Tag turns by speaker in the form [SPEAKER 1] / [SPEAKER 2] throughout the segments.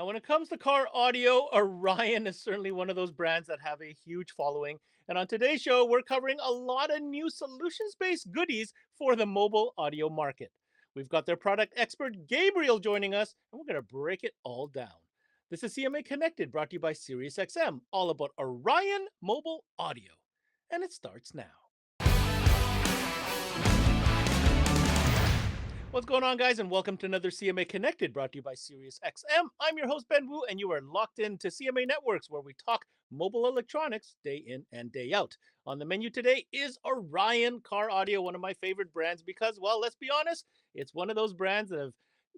[SPEAKER 1] Now, when it comes to car audio, Orion is certainly one of those brands that have a huge following. And on today's show, we're covering a lot of new solutions based goodies for the mobile audio market. We've got their product expert, Gabriel, joining us, and we're going to break it all down. This is CMA Connected, brought to you by SiriusXM, all about Orion mobile audio. And it starts now. What's going on, guys, and welcome to another CMA Connected, brought to you by SiriusXM. I'm your host, Ben Wu, and you are locked into CMA Networks, where we talk mobile electronics day in and day out. On the menu today is Orion Car Audio, one of my favorite brands because, well, let's be honest, it's one of those brands that have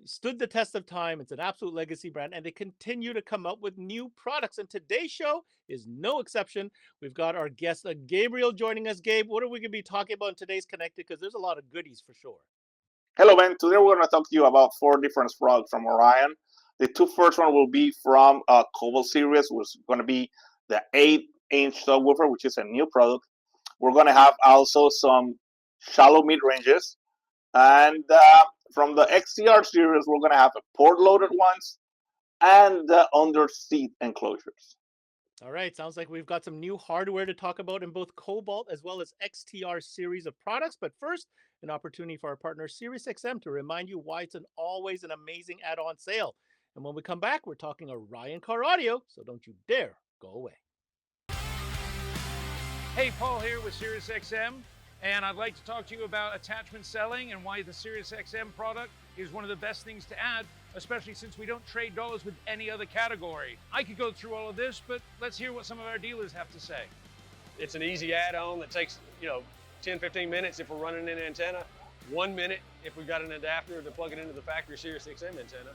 [SPEAKER 1] stood the test of time. It's an absolute legacy brand, and they continue to come up with new products. And today's show is no exception. We've got our guest, Gabriel, joining us. Gabe, what are we going to be talking about in today's Connected? Because there's a lot of goodies for sure.
[SPEAKER 2] Hello, Ben. Today we're going to talk to you about four different products from Orion. The two first one will be from Cobalt series, which is going to be the 8-inch subwoofer, which is a new product. We're going to have also some shallow mid-ranges. And from the XTR series, we're going to have a port-loaded ones and the under-seat enclosures.
[SPEAKER 1] All right, sounds like we've got some new hardware to talk about in both Cobalt as well as XTR series of products. But first, an opportunity for our partner SiriusXM to remind you why it's always an amazing add-on sale. And when we come back, we're talking Orion Car Audio, so don't you dare go away.
[SPEAKER 3] Hey, Paul here with SiriusXM, and I'd like to talk to you about attachment selling and why the SiriusXM product is one of the best things to add, especially since we don't trade dollars with any other category. I could go through all of this, but let's hear what some of our dealers have to say.
[SPEAKER 4] It's an easy add-on that takes, 10, 15 minutes if we're running an antenna, 1 minute if we've got an adapter to plug it into the factory SiriusXM antenna,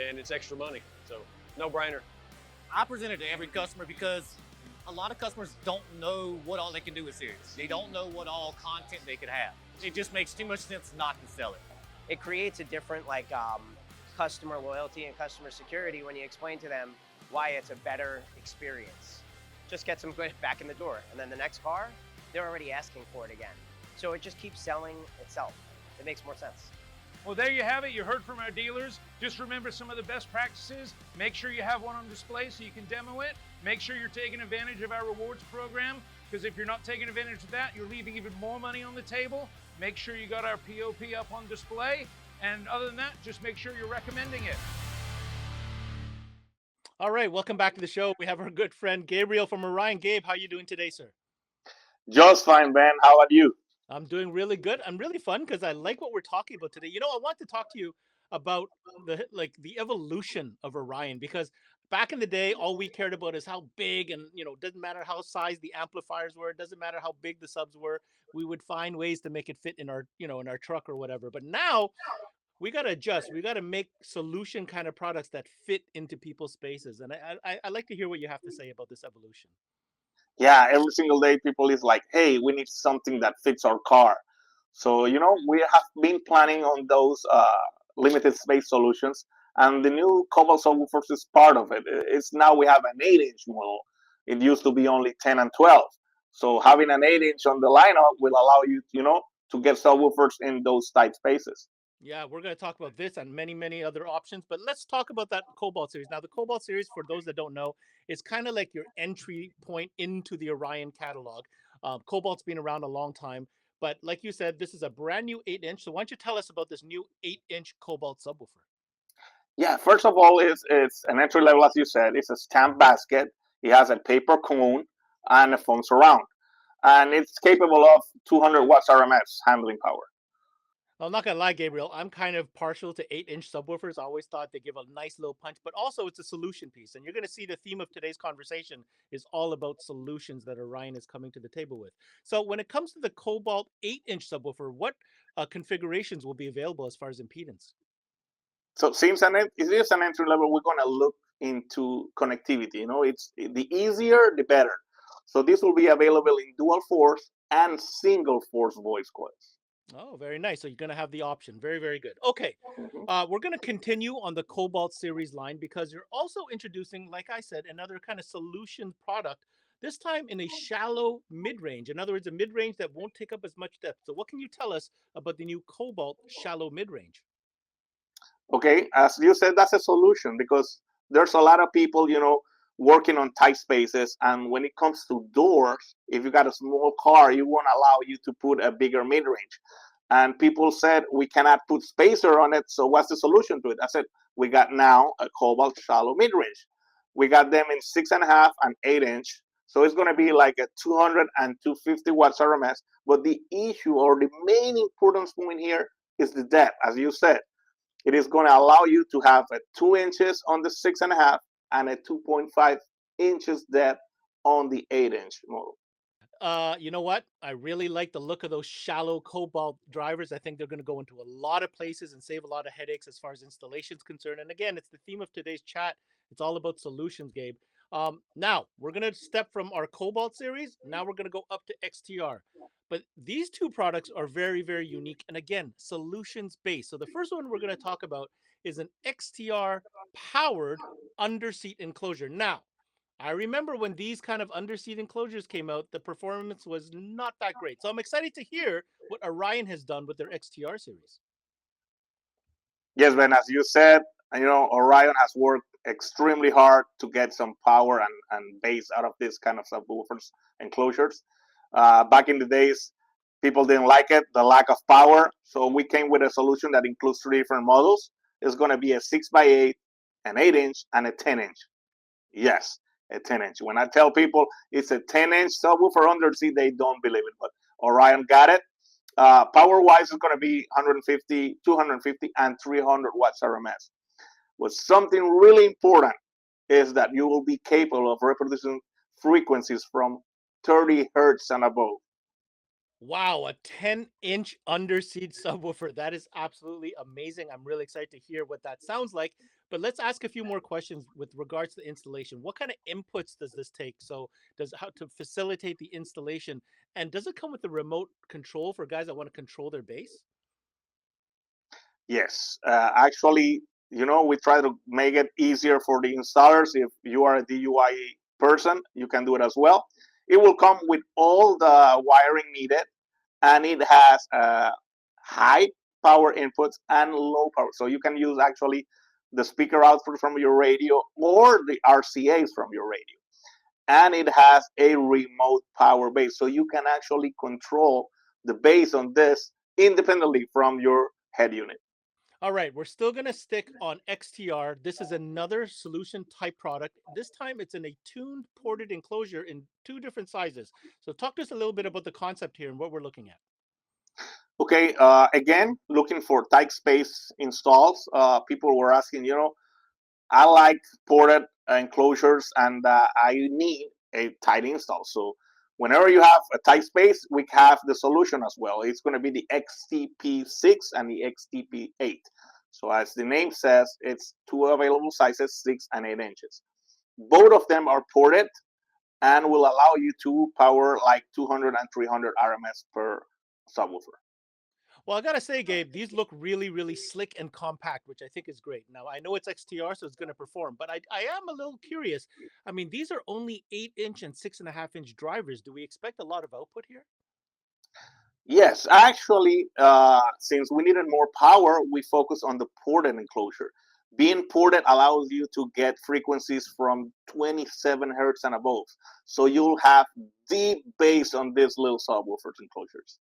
[SPEAKER 4] and it's extra money, so no brainer.
[SPEAKER 5] I present it to every customer because a lot of customers don't know what all they can do with Sirius. They don't know what all content they could have. It just makes too much sense not to sell it.
[SPEAKER 6] It creates a different customer loyalty and customer security when you explain to them why it's a better experience. Just gets them back in the door, and then the next car, they're already asking for it again. So it just keeps selling itself. It makes more sense.
[SPEAKER 3] Well, there you have it. You heard from our dealers. Just remember some of the best practices. Make sure you have one on display so you can demo it. Make sure you're taking advantage of our rewards program, because if you're not taking advantage of that, you're leaving even more money on the table. Make sure you got our POP up on display. And other than that, just make sure you're recommending it.
[SPEAKER 1] All right, welcome back to the show. We have our good friend Gabriel from Orion. Gabe, how are you doing today, sir?
[SPEAKER 2] Just fine, Ben. How about you?
[SPEAKER 1] I'm doing really good. I'm really fun because I like what we're talking about today. I want to talk to you about the evolution of Orion, because back in the day, all we cared about is how big, and it doesn't matter how size the amplifiers were, it doesn't matter how big the subs were. We would find ways to make it fit in our in our truck or whatever. But now we got to adjust. We got to make solution kind of products that fit into people's spaces. And I like to hear what you have to say about this evolution.
[SPEAKER 2] Yeah, every single day people is like, hey, we need something that fits our car. So, we have been planning on those limited space solutions, and the new Cobalt subwoofers is part of it. It's now we have an 8-inch model. It used to be only 10 and 12. So having an 8-inch on the lineup will allow you, to get subwoofers in those tight spaces.
[SPEAKER 1] Yeah, we're going to talk about this and many, many other options, but let's talk about that Cobalt series. Now, the Cobalt series, for those that don't know, is kind of like your entry point into the Orion catalog. Cobalt's been around a long time, but like you said, this is a brand new 8-inch. So why don't you tell us about this new 8-inch Cobalt subwoofer?
[SPEAKER 2] Yeah, first of all, it's an entry level, as you said. It's a stamp basket. It has a paper cone and a foam surround, and it's capable of 200 watts RMS handling power.
[SPEAKER 1] Well, I'm not going to lie, Gabriel. I'm kind of partial to 8-inch subwoofers. I always thought they give a nice little punch, but also it's a solution piece. And you're going to see the theme of today's conversation is all about solutions that Orion is coming to the table with. So when it comes to the Cobalt 8-inch subwoofer, what configurations will be available as far as impedance?
[SPEAKER 2] So since it is an entry level, we're going to look into connectivity. It's the easier, the better. So this will be available in dual force and single force voice coils.
[SPEAKER 1] Oh, very nice. So you're going to have the option. Very, very good. Okay. We're going to continue on the Cobalt series line because you're also introducing, like I said, another kind of solution product, this time in a shallow mid-range. In other words, a mid-range that won't take up as much depth. So what can you tell us about the new Cobalt shallow mid-range?
[SPEAKER 2] Okay, as you said, that's a solution because there's a lot of people, working on tight spaces. And when it comes to doors, if you got a small car, it won't allow you to put a bigger mid range. And people said we cannot put spacer on it. So what's the solution to it? I said we got now a Cobalt shallow mid range. We got them in 6.5 and 8 inch. So it's going to be like a 200 and 250 watts RMS. But the issue or the main importance point here is the depth. As you said, it is going to allow you to have a 2 inches on the 6.5 and a 2.5 inches depth on the 8 inch model.
[SPEAKER 1] You know what? I really like the look of those shallow Cobalt drivers. I think they're going to go into a lot of places and save a lot of headaches as far as installation is concerned. And again, it's the theme of today's chat. It's all about solutions, Gabe. Now we're going to step from our Cobalt series. Now we're going to go up to XTR. But these two products are very, very unique. And again, solutions based. So the first one we're going to talk about is an XTR powered underseat enclosure. Now, I remember when these kind of underseat enclosures came out, the performance was not that great. So I'm excited to hear what Orion has done with their XTR series.
[SPEAKER 2] Yes, Ben, as you said, Orion has worked extremely hard to get some power and bass out of this kind of subwoofers enclosures. Back in the days, people didn't like it, the lack of power. So we came with a solution that includes three different models. It's going to be a 6x8, an 8 inch, and a 10 inch. Yes, a 10 inch. When I tell people it's a 10 inch subwoofer underseat, they don't believe it. But Orion got it. Power wise, it's going to be 150, 250, and 300 watts RMS. But something really important is that you will be capable of reproducing frequencies from 30 hertz and above.
[SPEAKER 1] Wow, a 10-inch underseat subwoofer. That is absolutely amazing. I'm really excited to hear what that sounds like. But let's ask a few more questions with regards to the installation. What kind of inputs does this take? So, does how to facilitate the installation, and does it come with a remote control for guys that want to control their bass?
[SPEAKER 2] Yes, actually, we try to make it easier for the installers. If you are a DUI person, you can do it as well. It will come with all the wiring needed, and it has high power inputs and low power. So you can use actually the speaker output from your radio or the RCAs from your radio. And it has a remote power base. So you can actually control the bass on this independently from your head unit.
[SPEAKER 1] All right, we're still going to stick on XTR. This is another solution type product. This time it's in a tuned ported enclosure in two different sizes. So talk to us a little bit about the concept here and what we're looking at.
[SPEAKER 2] Okay, again, looking for tight space installs. People were asking, I like ported enclosures and I need a tight install. So whenever you have a tight space, we have the solution as well. It's going to be the XTP6 and the XTP8. So as the name says, it's two available sizes, 6 and 8 inches. Both of them are ported and will allow you to power like 200 and 300 RMS per subwoofer.
[SPEAKER 1] Well, I gotta say, Gabe, these look really, really slick and compact, which I think is great. Now, I know it's XTR, so it's going to perform, but I am a little curious. I mean, these are only 8-inch and 6.5-inch drivers. Do we expect a lot of output here?
[SPEAKER 2] Yes, actually, since we needed more power, we focus on the ported enclosure. Being ported allows you to get frequencies from 27 hertz and above. So you'll have deep bass on these little subwoofers enclosures.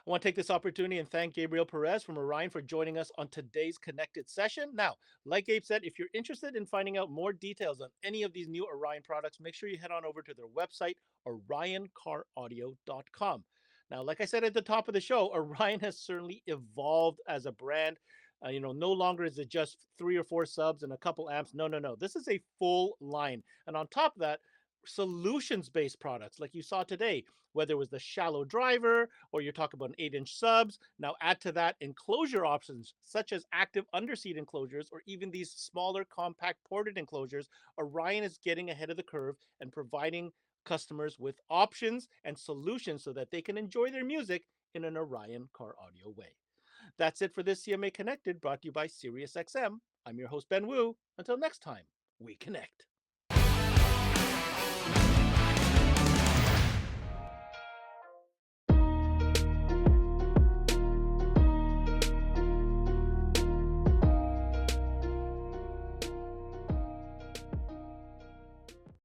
[SPEAKER 1] I want to take this opportunity and thank Gabriel Perez from Orion for joining us on today's connected session. Now, like Gabe said, if you're interested in finding out more details on any of these new Orion products, make sure you head on over to their website, orioncaraudio.com. Now, like I said at the top of the show, Orion has certainly evolved as a brand. No longer is it just 3 or 4 subs and a couple amps. No, no, no. This is a full line. And on top of that, solutions based products like you saw today, whether it was the shallow driver or you're talking about an 8-inch subs. Now add to that enclosure options such as active underseat enclosures or even these smaller compact ported enclosures. Orion is getting ahead of the curve and providing customers with options and solutions so that they can enjoy their music in an Orion car audio way. That's it for this CMA Connected, brought to you by SiriusXM. I'm your host, Ben Wu. Until next time, we connect.